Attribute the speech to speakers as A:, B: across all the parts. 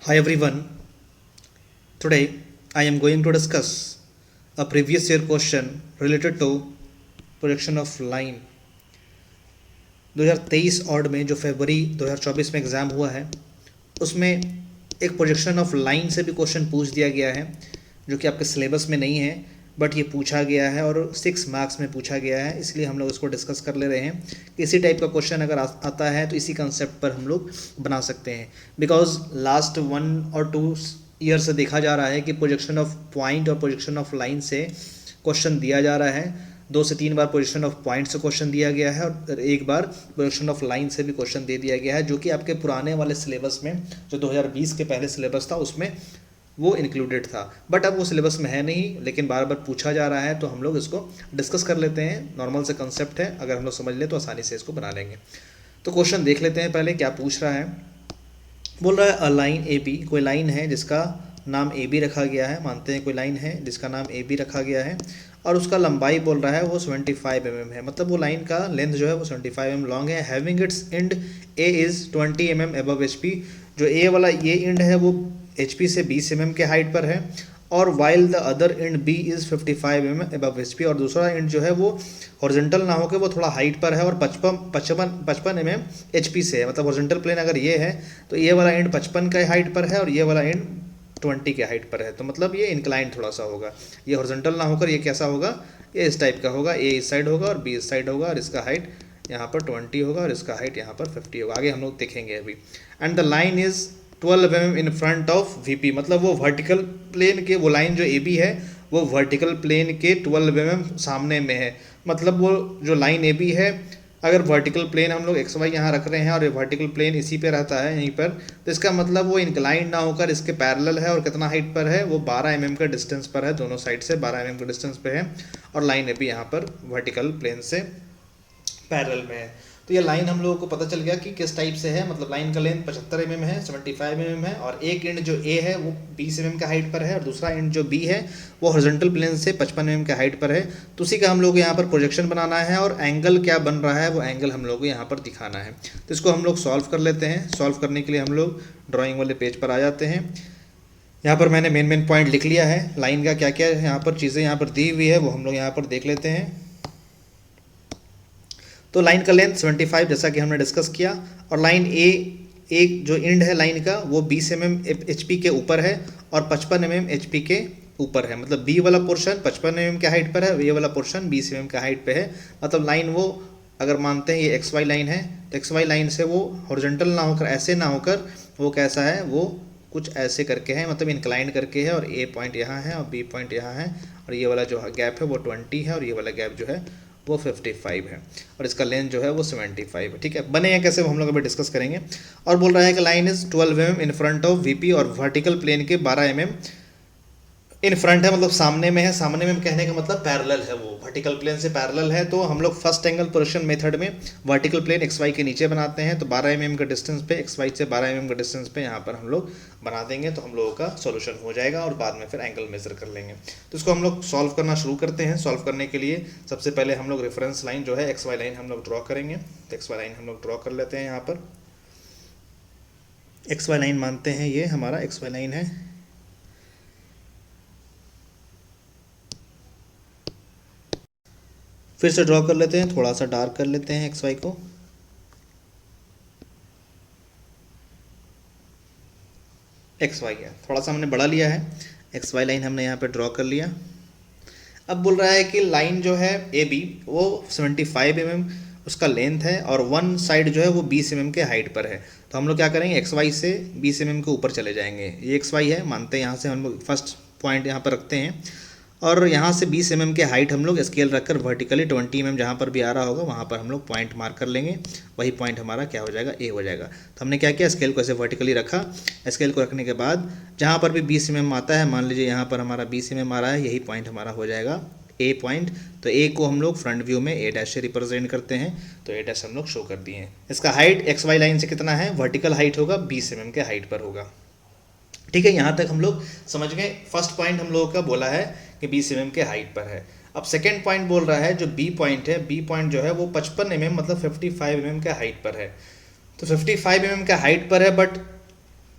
A: Hi everyone. Today I am going to discuss a previous year question related to projection of line. 2023 odd में जो फरवरी 2024 में exam हुआ है उसमें एक प्रोजेक्शन ऑफ लाइन से भी क्वेश्चन पूछ दिया गया है जो कि आपके सिलेबस में नहीं है बट ये पूछा गया है और 6 मार्क्स में पूछा गया है, इसलिए हम लोग इसको डिस्कस कर ले रहे हैं कि इसी टाइप का क्वेश्चन अगर आता है तो इसी कंसेप्ट पर हम लोग बना सकते हैं। बिकॉज लास्ट 1 और 2 ईयर से देखा जा रहा है कि प्रोजेक्शन ऑफ पॉइंट और प्रोजेक्शन ऑफ लाइन से क्वेश्चन दिया जा रहा है। 2 से 3 बार प्रोजेक्शन ऑफ पॉइंट से क्वेश्चन दिया गया है और एक बार प्रोजेक्शन ऑफ लाइन से भी क्वेश्चन दे दिया गया है, जो कि आपके पुराने वाले सिलेबस में जो 2020 के पहले सिलेबस था उसमें वो इंक्लूडेड था। बट अब वो सिलेबस में है नहीं, लेकिन बार बार पूछा जा रहा है तो हम लोग इसको डिस्कस कर लेते हैं। नॉर्मल से कंसेप्ट है, अगर हम लोग समझ लें तो आसानी से इसको बना लेंगे। तो क्वेश्चन देख लेते हैं पहले क्या पूछ रहा है। बोल रहा है अ लाइन ए बी, कोई लाइन है जिसका नाम ए बी रखा गया है, मानते हैं कोई लाइन है जिसका नाम ए बी रखा गया है और उसका लंबाई बोल रहा है वो 75 mm है, मतलब वो लाइन का लेंथ जो है वो 75 mm लॉन्ग है। Having its and A is 20 mm above H P, जो ए वाला ये एंड है वो एच पी से 20 mm के हाइट पर है और while the other end B is 55 mm above H P, और दूसरा एंड जो है वो हॉरिजॉन्टल ना होकर वो थोड़ा हाइट पर है और 55 mm एच पी से है। मतलब हॉरिजॉन्टल प्लेन अगर ये है तो ये वाला एंड 55 के हाइट पर है और ये वाला एंड 20 के हाइट पर है, तो मतलब ये इंक्लाइन थोड़ा सा होगा। ये हॉरिजॉन्टल ना होकर ये कैसा होगा, ये इस टाइप का होगा। ए इस साइड होगा और बी इस साइड होगा और इसका हाइट यहाँ पर 20 होगा और इसका हाइट यहाँ पर 50 होगा। आगे हम लोग देखेंगे अभी। And the line is 12 mm in front of V P, मतलब वो वर्टिकल प्लेन के, वो लाइन जो ए बी है वो वर्टिकल प्लेन के 12 mm सामने में है। मतलब वो जो लाइन ए बी है, अगर वर्टिकल प्लेन हम लोग एक्स वाई यहाँ रख रहे हैं और ये वर्टिकल प्लेन इसी पे रहता है यहीं पर, तो इसका मतलब वो इंक्लाइन ना होकर इसके पैरेलल है और कितना हाइट पर है, वो 12 mm का डिस्टेंस पर है, दोनों साइड से 12 mm के डिस्टेंस पे है और लाइन भी यहाँ पर वर्टिकल प्लेन से पैरेलल में है। तो ये लाइन हम लोगों को पता चल गया कि किस टाइप से है। मतलब लाइन का लेंथ 75 mm है, 75 mm है और एक एंड जो ए है वो 20 mm का हाइट पर है और दूसरा एंड जो बी है वो हॉरिजॉन्टल प्लेन से 55 mm के हाइट पर है। तो उसी का हम लोग यहाँ पर प्रोजेक्शन बनाना है और एंगल क्या बन रहा है वो एंगल हम लोग को यहाँ पर दिखाना है। तो इसको हम लोग सॉल्व कर लेते हैं। सॉल्व करने के लिए हम लोग ड्राइंग वाले पेज पर आ जाते हैं। यहाँ पर मैंने मेन पॉइंट लिख लिया है, लाइन का क्या क्या यहाँ पर चीज़ें यहाँ पर दी हुई है वो हम लोग यहाँ पर देख लेते हैं। तो लाइन का लेंथ 75 जैसा कि हमने डिस्कस किया और लाइन ए एक जो एंड है लाइन का वो 20 mm एच पी के ऊपर है और 55 mm एच पी के ऊपर है। मतलब बी वाला पोर्शन 55 mm के हाइट पर है, ये वाला पोर्शन 20 mm के हाइट पे है। मतलब लाइन वो अगर मानते हैं ये एक्स वाई लाइन है तो एक्स वाई लाइन से वो हॉरिजॉन्टल ना होकर, ऐसे ना होकर वो कैसा है, वो कुछ ऐसे करके है, मतलब इंक्लाइन करके है और ए पॉइंट यहाँ है और बी पॉइंट यहाँ है और ये वाला जो गैप है वो 20 है और ये वाला गैप जो है वो 55 है और इसका लेंथ जो है वो 75 है। ठीक है, बने हैं कैसे वो हम लोग अभी डिस्कस करेंगे। और बोल रहा है कि line is 12 mm in front of VP और वर्टिकल प्लेन के 12 mm इन फ्रंट है, मतलब सामने में है। सामने में कहने का मतलब पैरेलल है, वो वर्टिकल प्लेन से पैरेलल है। तो हम लोग फर्स्ट एंगल प्रोजेक्शन मेथड में वर्टिकल प्लेन एक्स वाई के नीचे बनाते हैं। तो 12 mm के डिस्टेंस पे एक्स वाई से 12 mm के डिस्टेंस पे यहाँ पर हम लोग बना देंगे तो हम लोगों का सॉल्यूशन हो जाएगा और बाद में फिर एंगल मेजर कर लेंगे। तो इसको हम लोग सॉल्व करना शुरू करते हैं। सॉल्व करने के लिए सबसे पहले हम लोग रेफरेंस लाइन जो है एक्स वाई लाइन हम लोग ड्रॉ करेंगे। तो एक्स वाई लाइन हम लोग ड्रॉ कर लेते हैं। यहाँ पर एक्स वाई लाइन मानते हैं ये हमारा एक्स वाई लाइन है। फिर से ड्रॉ कर लेते हैं, थोड़ा सा डार्क कर लेते हैं एक्स वाई को। एक्स वाई है थोड़ा सा हमने बढ़ा लिया है, एक्स वाई लाइन हमने यहाँ पे ड्रॉ कर लिया। अब बोल रहा है कि लाइन जो है ए बी वो 75 mm उसका लेंथ है और वन साइड जो है वो 20 mm के हाइट पर है। तो हम लोग क्या करेंगे, एक्स वाई से 20 mm के ऊपर चले जाएंगे। ये एक्स वाई है मानते हैं, यहाँ से हम लोग फर्स्ट पॉइंट यहाँ पर रखते हैं और यहाँ से 20 mm के हाइट हम लोग स्केल रखकर वर्टिकली 20 mm जहाँ पर भी आ रहा होगा वहाँ पर हम लोग पॉइंट मार्क कर लेंगे। वही पॉइंट हमारा क्या हो जाएगा, ए हो जाएगा। तो हमने क्या किया, स्केल को ऐसे वर्टिकली रखा। स्केल को रखने के बाद जहाँ पर भी 20 mm आता है, मान लीजिए यहाँ पर हमारा 20 mm आ रहा है, यही पॉइंट हमारा हो जाएगा ए पॉइंट। तो ए को हम लोग फ्रंट व्यू में ए डैश से रिप्रेजेंट करते हैं, तो ए डैश हम लोग शो कर दिए हैं। इसका हाइट एक्स वाई लाइन से कितना है, वर्टिकल हाइट होगा 20 mm के हाइट पर होगा। ठीक है, यहाँ तक हम लोग समझ गए। फर्स्ट पॉइंट हम लोगों का बोला है कि 20 mm के हाइट पर है। अब सेकेंड पॉइंट बोल रहा है जो बी पॉइंट है, बी पॉइंट जो है वो 55 mm मतलब 55 mm के हाइट पर है। तो 55 mm के हाइट पर है बट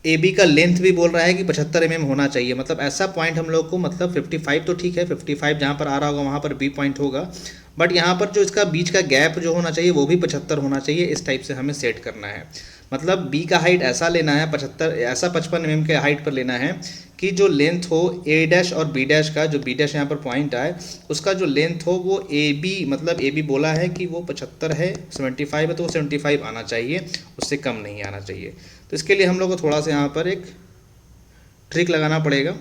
A: ए बी का लेंथ भी बोल रहा है कि 75 mm होना चाहिए। मतलब ऐसा पॉइंट हम लोग को, मतलब 55 तो ठीक है, 55 जहाँ पर आ रहा होगा वहाँ पर बी पॉइंट होगा, बट यहाँ पर जो इसका बीच का गैप जो होना चाहिए वो भी 75 होना चाहिए। इस टाइप से हमें सेट करना है। मतलब बी का हाइट ऐसा लेना है 75, ऐसा 55 mm के हाइट पर लेना है कि जो लेंथ हो ए डैश और बी डैश का, जो बी डैश यहाँ पर पॉइंट आए उसका जो लेंथ हो वो ए बी, मतलब ए बी बोला है कि वो 75 है, 75 है तो वो 75 आना चाहिए, उससे कम नहीं आना चाहिए। तो इसके लिए हम लोग को थोड़ा सा यहाँ पर एक ट्रिक लगाना पड़ेगा।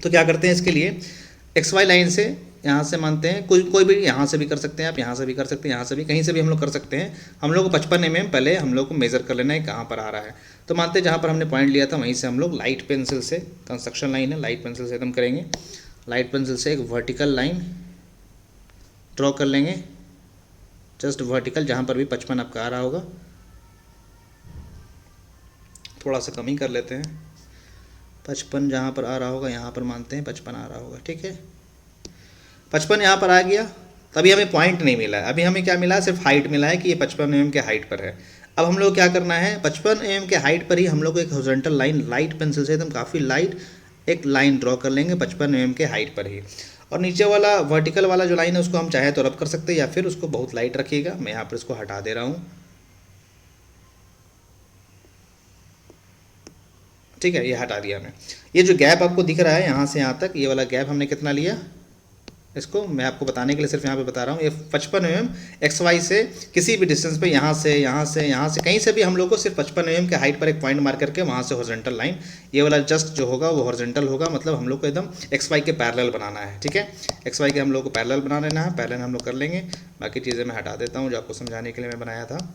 A: तो क्या करते हैं इसके लिए, एक्स वाई लाइन से यहाँ से मानते हैं, कोई भी यहाँ से भी कर सकते हैं आप, यहाँ से भी कर सकते हैं, यहाँ से भी, कहीं से भी हम लोग कर सकते हैं। हम लोग को 55 mm पहले हम लोग को मेज़र कर लेना है कहाँ पर आ रहा है। तो मानते हैं जहाँ पर हमने पॉइंट लिया था वहीं से हम लोग लाइट पेंसिल से, कंस्ट्रक्शन लाइन है, लाइट पेंसिल से एकदम करेंगे। लाइट पेंसिल से एक वर्टिकल लाइन ड्रॉ कर लेंगे, जस्ट वर्टिकल, जहाँ पर भी 55 आपका आ रहा होगा। थोड़ा सा कम ही कर लेते हैं, 55 जहाँ पर आ रहा होगा यहाँ पर मानते हैं 55 आ रहा होगा, ठीक है। 55 यहाँ पर आ गया, तभी हमें पॉइंट नहीं मिला है, अभी हमें क्या मिला है, सिर्फ हाइट मिला है कि ये 55 mm के हाइट पर है। अब हम लोग क्या करना है, 55 mm के हाइट पर ही हम लोग एक हॉरिजॉन्टल लाइन लाइट पेंसिल से एकदम काफ़ी लाइट एक लाइन ड्रॉ कर लेंगे 55 mm के हाइट पर ही। और नीचे वाला वर्टिकल वाला जो लाइन है उसको हम चाहे तो रब कर सकते हैं या फिर उसको बहुत लाइट रखिएगा। मैं यहाँ पर इसको हटा दे रहा हूँ, ठीक है, ये हटा दिया मैं। ये जो गैप आपको दिख रहा है यहाँ से यहाँ तक, ये वाला गैप हमने कितना लिया, इसको मैं आपको बताने के लिए सिर्फ यहाँ पे बता रहा हूँ। ये 55 mm एक्स वाई से किसी भी डिस्टेंस पे, यहाँ से यहाँ से यहाँ से कहीं से भी हम लोग को सिर्फ 55 mm के हाइट पर एक पॉइंट मार करके वहाँ से हॉरिजॉन्टल लाइन, ये वाला जस्ट जो होगा वो हॉरिजॉन्टल होगा, मतलब हम लोग को एकदम एक्स वाई के पैरेलल बनाना है, ठीक है। एक्स वाई के हम लोग को पैरेलल बना लेना है, पैरेलल हम लोग कर लेंगे। बाकी चीज़ें मैं हटा देता हूँ जो आपको समझाने के लिए मैं बनाया था,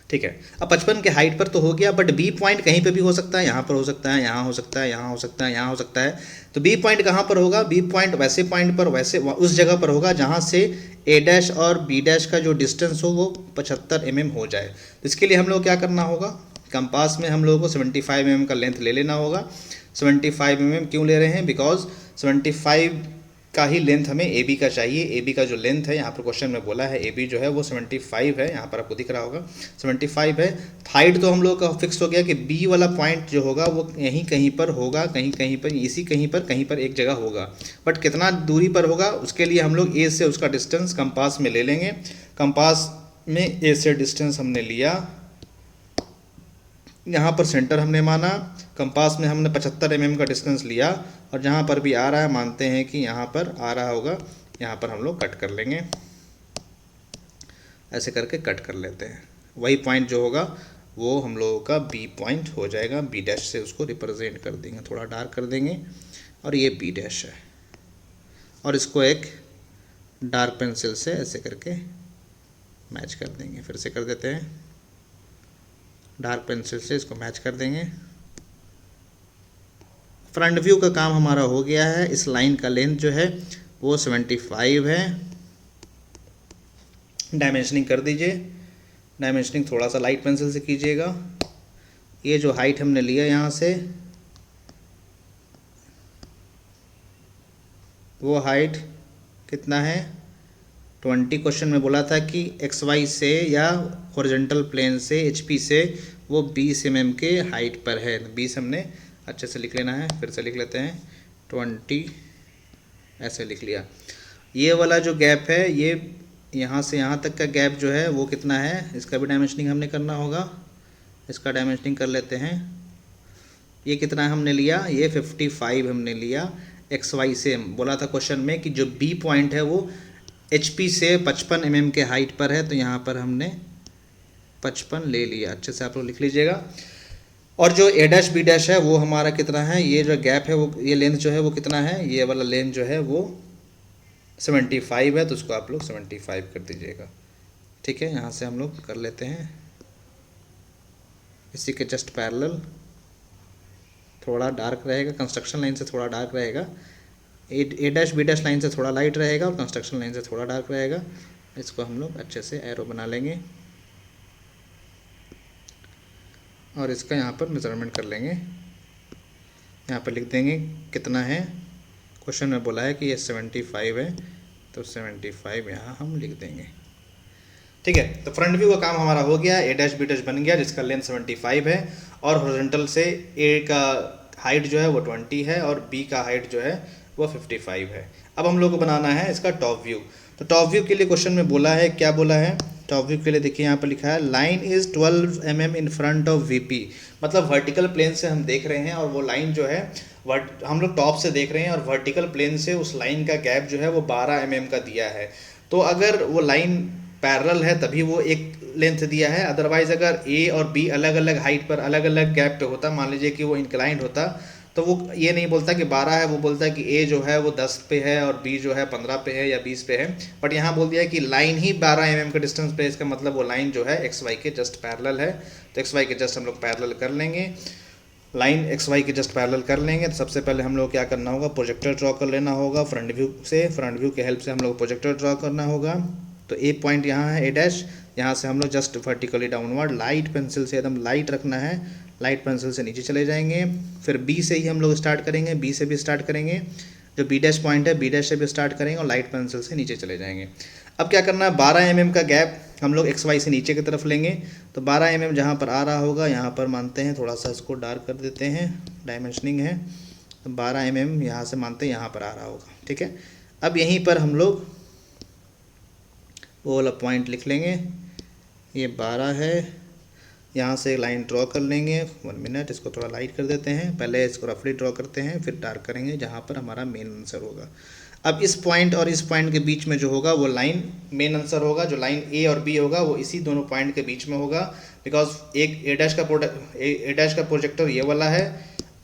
A: ठीक है। अब 55 के हाइट पर तो हो गया, बट बी पॉइंट कहीं पे भी हो सकता है, यहाँ पर हो सकता है, यहाँ हो सकता है, यहाँ हो सकता है, यहाँ हो सकता है। तो बी पॉइंट कहाँ पर होगा, बी पॉइंट वैसे पॉइंट पर, वैसे उस जगह पर होगा जहाँ से ए डैश और बी डैश का जो डिस्टेंस हो वो 75 mm हो जाए। तो इसके लिए हम लोग क्या करना होगा, कंपास में हम लोगों को 75 mm का लेंथ ले लेना होगा। 75 mm क्यों ले रहे हैं, बिकॉज 75 का ही लेंथ हमें ए बी का चाहिए। ए बी का जो लेंथ है यहाँ पर क्वेश्चन में बोला है ए बी जो है वो 75 है, यहाँ पर आपको दिख रहा होगा 75 है। हाइट तो हम लोग का फिक्स हो गया कि बी वाला पॉइंट जो होगा वो यहीं कहीं पर होगा, कहीं कहीं पर, इसी कहीं पर एक जगह होगा, बट कितना दूरी पर होगा उसके लिए हम लोग ए से उसका डिस्टेंस कंपास में ले लेंगे। कंपास में ए से डिस्टेंस हमने लिया, यहाँ पर सेंटर हमने माना, कंपास में हमने 75 mm का डिस्टेंस लिया, और जहाँ पर भी आ रहा है मानते हैं कि यहाँ पर आ रहा होगा, यहाँ पर हम लोग कट कर लेंगे, ऐसे करके कट कर लेते हैं। वही पॉइंट जो होगा वो हम लोगों का बी पॉइंट हो जाएगा, बी डैश से उसको रिप्रेजेंट कर देंगे, थोड़ा डार्क कर देंगे, और ये बी डैश है। और इसको एक डार्क पेंसिल से ऐसे करके मैच कर देंगे, फिर से कर देते हैं, डार्क पेंसिल से इसको मैच कर देंगे। फ्रंट व्यू का काम हमारा हो गया है। इस लाइन का लेंथ जो है वो 75 है। डायमेंशनिंग कर दीजिए, डायमेंशनिंग थोड़ा सा लाइट पेंसिल से कीजिएगा। ये जो हाइट हमने लिया यहाँ से, वो हाइट कितना है 20। क्वेश्चन में बोला था कि एक्स वाई से या हॉरिजॉन्टल प्लेन से HP से वो 20 mm के हाइट पर है। 20 हमने अच्छे से लिख लेना है, फिर से लिख लेते हैं 20, ऐसे लिख लिया। ये वाला जो गैप है, ये यहाँ से यहाँ तक का गैप जो है वो कितना है, इसका भी डायमेंशनिंग हमने करना होगा। इसका डायमेंशनिंग कर लेते हैं। ये कितना हमने लिया, ये 55 हमने लिया। एक्स वाई से बोला था क्वेश्चन में कि जो बी पॉइंट है वो HP से 55 mm के हाइट पर है, तो यहाँ पर हमने 55 ले लिया। अच्छे से आप लोग लिख लीजिएगा। और जो ए डैश बी डैश है वो हमारा कितना है, ये जो गैप है वो, ये लेंथ जो है वो कितना है, ये वाला लेंथ जो है वो 75 है, तो उसको आप लोग 75 कर दीजिएगा, ठीक है। यहाँ से हम लोग कर लेते हैं इसी के जस्ट पैरेलल, थोड़ा डार्क रहेगा, कंस्ट्रक्शन लाइन से थोड़ा डार्क रहेगा, ए डैश बी डैश लाइन से थोड़ा लाइट रहेगा और कंस्ट्रक्शन लाइन से थोड़ा डार्क रहेगा। इसको हम लोग अच्छे से एरो बना लेंगे और इसका यहाँ पर मेजरमेंट कर लेंगे। यहाँ पर लिख देंगे कितना है, क्वेश्चन में बोला है कि ये 75 है, तो 75 यहाँ हम लिख देंगे। ठीक है, तो फ्रंट व्यू का काम हमारा हो गया, ए डैश बी डैश बन गया जिसका लेंथ 75 है और हॉरिजॉन्टल से ए का हाइट जो है वो 20 है और बी का हाइट जो है वो 55 है। अब हम लोग को बनाना है इसका टॉप व्यू। तो टॉप व्यू के लिए क्वेश्चन में बोला है, क्या बोला है टॉप व्यू के लिए, देखिए यहाँ पर लिखा है line is 12 mm in front of VP, मतलब वर्टिकल प्लेन से हम देख रहे हैं और वो लाइन जो है हम लोग टॉप से देख रहे हैं और वर्टिकल प्लेन से उस लाइन का गैप जो है वो 12 mm का दिया है। तो अगर वो लाइन पैरेलल है तभी वो एक लेंथ दिया है, अदरवाइज अगर ए और बी अलग अलग हाइट पर अलग अलग गैप पे होता, मान लीजिए कि वो इंक्लाइंड होता, तो वो ये नहीं बोलता कि 12 है, वो बोलता है कि ए जो है वो 10 पे है और बी जो है 15 पे है या 20 पे है। बट यहाँ बोल दिया है कि लाइन ही 12 mm के डिस्टेंस पे, इसका मतलब वो लाइन जो है एक्स वाई के जस्ट पैरेलल है। तो एक्स वाई के जस्ट हम लोग पैरेलल कर लेंगे, लाइन एक्स वाई के जस्ट पैरेलल कर लेंगे। तो सबसे पहले हम लोग क्या करना होगा, प्रोजेक्टर ड्रॉ कर लेना होगा फ्रंट व्यू से, फ्रंट व्यू के हेल्प से हम लोग प्रोजेक्टर ड्रॉ करना होगा। तो ए पॉइंट यहाँ है ए डैश, यहाँ से हम लोग just vertically downward light pencil से एकदम लाइट रखना है, लाइट पेंसिल से नीचे चले जाएंगे। फिर बी से ही हम लोग स्टार्ट करेंगे, बी से भी स्टार्ट करेंगे, जो बी डैश पॉइंट है बी डैश से भी स्टार्ट करेंगे और लाइट पेंसिल से नीचे चले जाएंगे। अब क्या करना है, 12 mm का गैप हम लोग एक्स वाई से नीचे की तरफ लेंगे। तो 12 mm जहाँ पर आ रहा होगा यहाँ पर मानते हैं थोड़ा सा इसको डार्क कर देते हैं, डायमेंशनिंग है, तो 12 mm यहाँ से मानते हैं यहाँ पर आ रहा होगा। ठीक है, अब यहीं पर हम लोग वो वाला पॉइंट लिख लेंगे, ये 12 है, यहाँ से लाइन ड्रॉ कर लेंगे। 1 मिनट, इसको थोड़ा लाइट कर देते हैं, पहले इसको रफली ड्रॉ करते हैं फिर डार्क करेंगे जहाँ पर हमारा मेन आंसर होगा। अब इस पॉइंट और इस पॉइंट के बीच में जो होगा वो लाइन मेन आंसर होगा, जो लाइन ए और बी होगा वो इसी दोनों पॉइंट के बीच में होगा, बिकॉज एक ए डैश का प्रोजेक्टर ये वाला है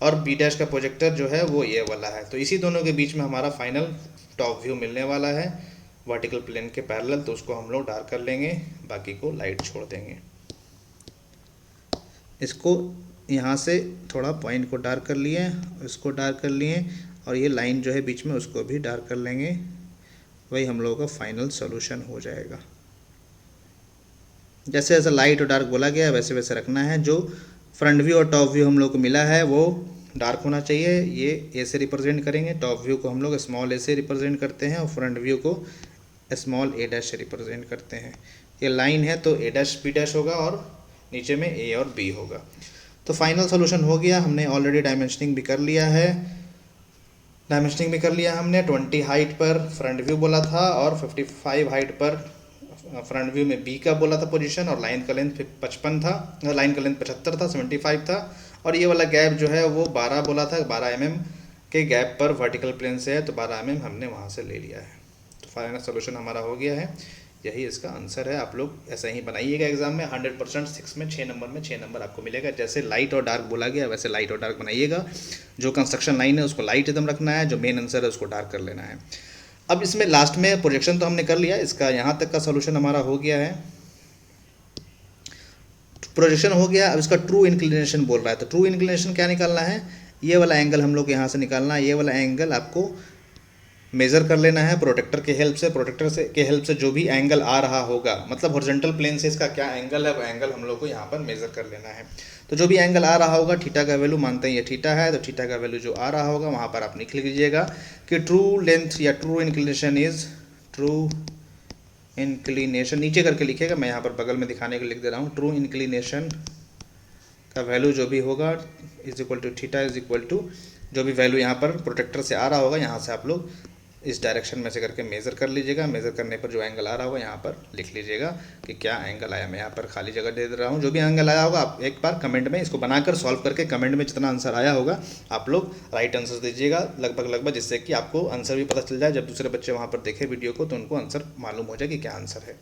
A: और बी डैश का प्रोजेक्टर जो है वो ये वाला है। तो इसी दोनों के बीच में हमारा फाइनल टॉप व्यू मिलने वाला है वर्टिकल प्लेन के पैरेलल। तो उसको हम लोग डार्क कर लेंगे, बाकी को लाइट छोड़ देंगे। इसको यहाँ से थोड़ा पॉइंट को डार्क कर लिए, इसको डार्क कर लिए और ये लाइन जो है बीच में उसको भी डार्क कर लेंगे। वही हम लोगों का फाइनल सॉल्यूशन हो जाएगा। जैसे जैसे लाइट और डार्क बोला गया है वैसे वैसे रखना है। जो फ्रंट व्यू और टॉप व्यू हम लोग को मिला है वो डार्क होना चाहिए, ये ए से रिप्रेजेंट करेंगे, टॉप व्यू को हम लोग स्मॉल ए से रिप्रेजेंट करते हैं और फ्रंट व्यू को स्मॉल ए डैश से रिप्रेजेंट करते हैं। ये लाइन है तो ए डैश बी डैश होगा और नीचे में ए और बी होगा। तो फाइनल सोल्यूशन हो गया, हमने ऑलरेडी डायमेंशनिंग भी कर लिया है, डायमेंशनिंग भी कर लिया हमने। 20 हाइट पर फ्रंट व्यू बोला था और 55 हाइट पर फ्रंट व्यू में बी का बोला था पोजीशन, और लाइन का लेंथ 55 था, लाइन का लेंथ 75 था, 75 था, और ये वाला गैप जो है वो 12 बोला था, 12 mm के गैप पर वर्टिकल प्लेन से है, तो 12 mm हमने वहाँ से ले लिया है। तो फाइनल सोल्यूशन हमारा हो गया है, यही इसका आंसर है। आप लोग ऐसे ही बनाइएगा एग्जाम में, 100% 6 में 6 नंबर में 6 नंबर आपको मिलेगा। जैसे लाइट और डार्क बोला गया वैसे लाइट और डार्क बनाइएगा। जो कंस्ट्रक्शन लाइन है उसको लाइट एकदम रखना है, जो मेन आंसर है उसको डार्क कर लेना है। अब इसमें लास्ट में प्रोजेक्शन तो हमने कर लिया, इसका यहाँ तक का सोल्यूशन हमारा हो गया है, प्रोजेक्शन हो गया। अब इसका ट्रू इंक्लिनेशन बोल रहा है, तो ट्रू इंक्लिनेशन क्या निकालना है, ये वाला एंगल हम लोग यहाँ से निकालना है। ये वाला एंगल आपको मेज़र कर लेना है प्रोटेक्टर के हेल्प से। प्रोटेक्टर से के हेल्प से जो भी एंगल आ रहा होगा, मतलब हॉरिजॉन्टल प्लेन से इसका क्या एंगल है, वो एंगल हम लोग को यहाँ पर मेज़र कर लेना है। तो जो भी एंगल आ रहा होगा, थीटा का वैल्यू मानते हैं ये थीटा है, तो थीटा का वैल्यू जो आ रहा होगा वहाँ पर आप लिख लीजिएगा कि ट्रू लेंथ या true inclination is, true inclination नीचे करके लिखिएगा, मैं यहाँ पर बगल में दिखाने के लिख दे रहा हूँ। ट्रू इंक्लिनेशन का वैल्यू जो भी होगा is equal to theta is equal to जो भी वैल्यू यहाँ पर प्रोटेक्टर से आ रहा होगा, यहाँ से आप लोग इस डायरेक्शन में से करके मेज़र कर लीजिएगा। मेज़र करने पर जो एंगल आ रहा होगा यहाँ पर लिख लीजिएगा कि क्या एंगल आया। मैं यहाँ पर खाली जगह दे रहा हूँ, जो भी एंगल आया होगा आप एक बार कमेंट में इसको बनाकर सॉल्व करके कमेंट में जितना आंसर आया होगा आप लोग राइट आंसर दीजिएगा लगभग, जिससे कि आपको आंसर भी पता चल जाए। जब दूसरे बच्चे वहाँ पर देखें वीडियो को तो उनको आंसर मालूम हो जाए कि क्या आंसर है।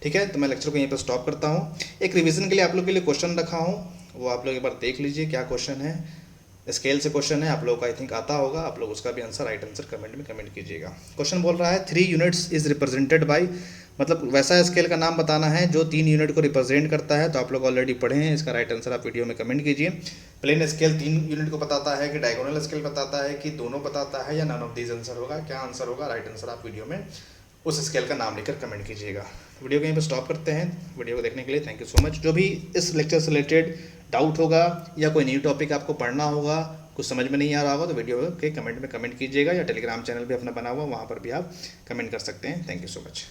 A: ठीक है, तो मैं लेक्चर को यहीं पर स्टॉप करता हूँ। एक रिविज़न के लिए आप लोग के लिए क्वेश्चन रखा हूँ, वो आप लोग एक बार देख लीजिए क्या क्वेश्चन है। स्केल से क्वेश्चन है, आप लोगों को आई थिंक आता होगा, आप लोग उसका भी आंसर राइट आंसर कमेंट में कमेंट कीजिएगा। क्वेश्चन बोल रहा है 3 यूनिट्स इज रिप्रेजेंटेड बाय, मतलब वैसा स्केल का नाम बताना है जो 3 यूनिट को रिप्रेजेंट करता है। तो आप लोग ऑलरेडी पढ़े हैं, इसका राइट आंसर आप वीडियो में कमेंट कीजिए। प्लेन स्केल 3 यूनिट को बताता है कि डायगोनल स्केल बताता है कि दोनों बताता है या नन ऑफ दीज आंसर होगा, क्या आंसर होगा, राइट आंसर आप वीडियो में उस स्केल का नाम लेकर कमेंट कीजिएगा। वीडियो को यहीं पर स्टॉप करते हैं। वीडियो को देखने के लिए थैंक यू सो मच। जो भी इस लेक्चर से रिलेटेड डाउट होगा या कोई न्यू टॉपिक आपको पढ़ना होगा, कुछ समझ में नहीं आ रहा होगा, तो वीडियो के कमेंट में कमेंट कीजिएगा, या टेलीग्राम चैनल भी अपना बना हुआ वहाँ पर भी आप कमेंट कर सकते हैं। Thank you so much.